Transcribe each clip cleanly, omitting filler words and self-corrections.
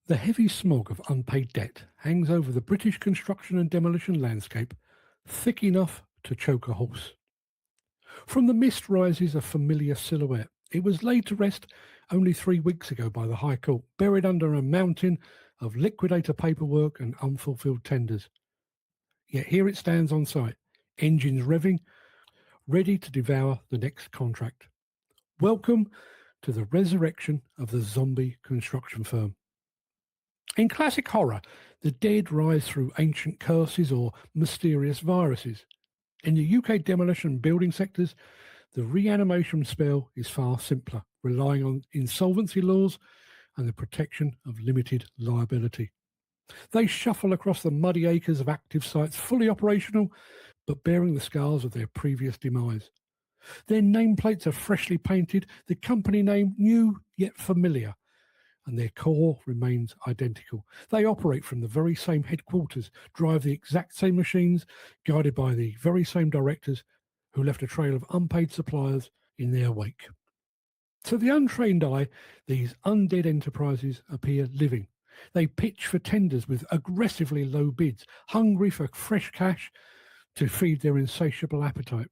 The heavy smog of unpaid debt hangs over the British construction and demolition landscape, thick enough to choke a horse. From the mist rises a familiar silhouette. It was laid to rest only 3 weeks ago by the High Court, buried under a mountain of liquidator paperwork and unfulfilled tenders. Yet here it stands on site, engines revving, ready to devour the next contract. Welcome to the resurrection of the zombie construction firm. In classic horror, the dead rise through ancient curses or mysterious viruses. In the UK demolition and building sectors, the reanimation spell is far simpler, relying on insolvency laws and the protection of limited liability. They shuffle across the muddy acres of active sites, fully operational, but bearing the scars of their previous demise. Their nameplates are freshly painted, the company name new yet familiar, and their core remains identical. They operate from the very same headquarters, drive the exact same machines, guided by the very same directors who left a trail of unpaid suppliers in their wake. To the untrained eye, these undead enterprises appear living. They pitch for tenders with aggressively low bids, hungry for fresh cash to feed their insatiable appetite.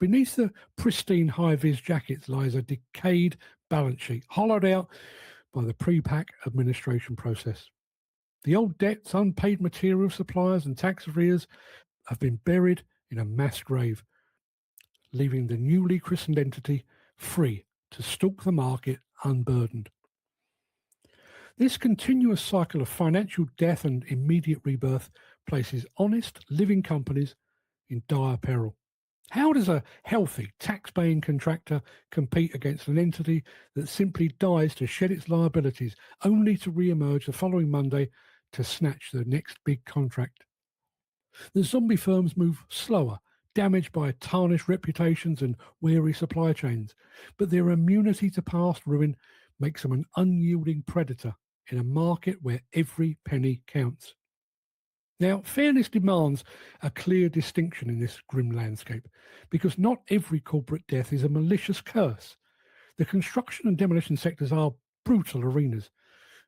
Beneath the pristine high-vis jackets lies a decayed balance sheet, hollowed out by the pre-pack administration process. The old debts, unpaid material suppliers and tax arrears have been buried in a mass grave, leaving the newly christened entity free to stalk the market unburdened. This continuous cycle of financial death and immediate rebirth places honest, living companies in dire peril. How does a healthy, tax-paying contractor compete against an entity that simply dies to shed its liabilities, only to re-emerge the following Monday to snatch the next big contract? The zombie firms move slower, damaged by tarnished reputations and weary supply chains, but their immunity to past ruin makes them an unyielding predator in a market where every penny counts. Now, fairness demands a clear distinction in this grim landscape, because not every corporate death is a malicious curse. The construction and demolition sectors are brutal arenas,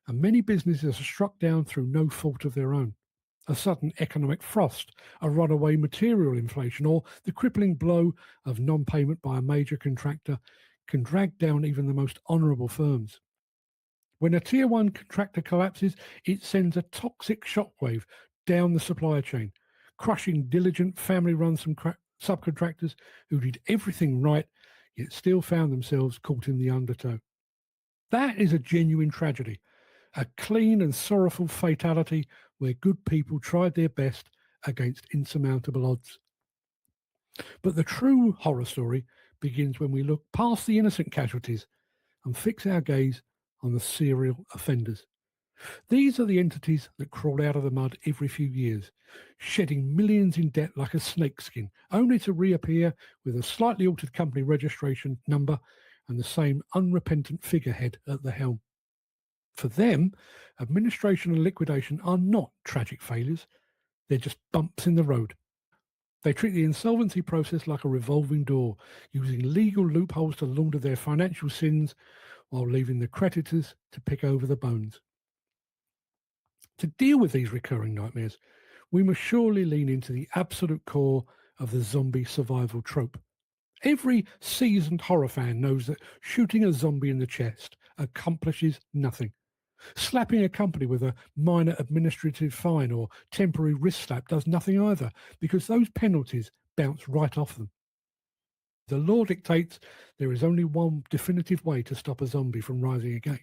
and many businesses are struck down through no fault of their own. A sudden economic frost, a runaway material inflation, or the crippling blow of non-payment by a major contractor can drag down even the most honourable firms. When a Tier 1 contractor collapses, it sends a toxic shockwave down the supply chain, crushing diligent family-run subcontractors who did everything right, yet still found themselves caught in the undertow. That is a genuine tragedy, a clean and sorrowful fatality where good people tried their best against insurmountable odds. But the true horror story begins when we look past the innocent casualties and fix our gaze on the serial offenders. These are the entities that crawl out of the mud every few years, shedding millions in debt like a snakeskin, only to reappear with a slightly altered company registration number and the same unrepentant figurehead at the helm. For them, administration and liquidation are not tragic failures, they're just bumps in the road. They treat the insolvency process like a revolving door, using legal loopholes to launder their financial sins while leaving the creditors to pick over the bones. To deal with these recurring nightmares, we must surely lean into the absolute core of the zombie survival trope. Every seasoned horror fan knows that shooting a zombie in the chest accomplishes nothing. Slapping a company with a minor administrative fine or temporary wrist slap does nothing either, because those penalties bounce right off them. The law dictates there is only one definitive way to stop a zombie from rising again.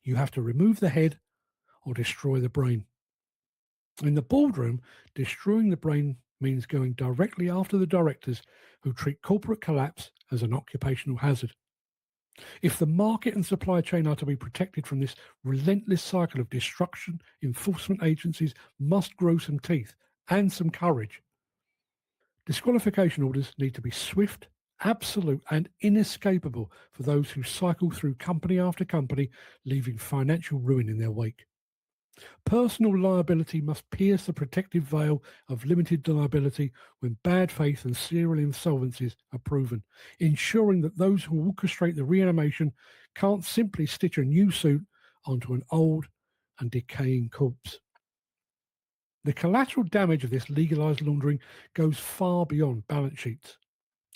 You have to remove the head or destroy the brain. In the boardroom, destroying the brain means going directly after the directors who treat corporate collapse as an occupational hazard. If the market and supply chain are to be protected from this relentless cycle of destruction, enforcement agencies must grow some teeth and some courage. Disqualification orders need to be swift, absolute, and inescapable for those who cycle through company after company, leaving financial ruin in their wake. Personal liability must pierce the protective veil of limited liability when bad faith and serial insolvencies are proven, ensuring that those who orchestrate the reanimation can't simply stitch a new suit onto an old and decaying corpse. The collateral damage of this legalised laundering goes far beyond balance sheets.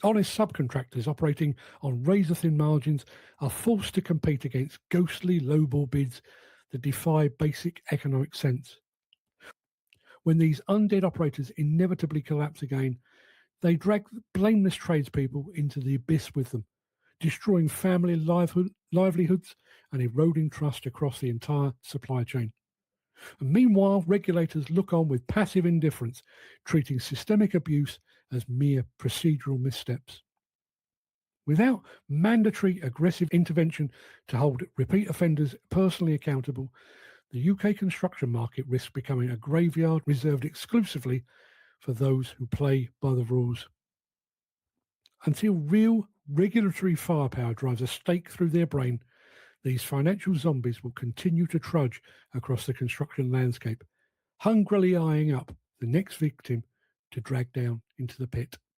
Honest subcontractors operating on razor-thin margins are forced to compete against ghostly lowball bids that defy basic economic sense. When these undead operators inevitably collapse again, they drag blameless tradespeople into the abyss with them, destroying family livelihoods and eroding trust across the entire supply chain. And meanwhile, regulators look on with passive indifference, treating systemic abuse as mere procedural missteps. Without mandatory aggressive intervention to hold repeat offenders personally accountable, the UK construction market risks becoming a graveyard reserved exclusively for those who play by the rules. Until real regulatory firepower drives a stake through their brain, these financial zombies will continue to trudge across the construction landscape, hungrily eyeing up the next victim to drag down into the pit.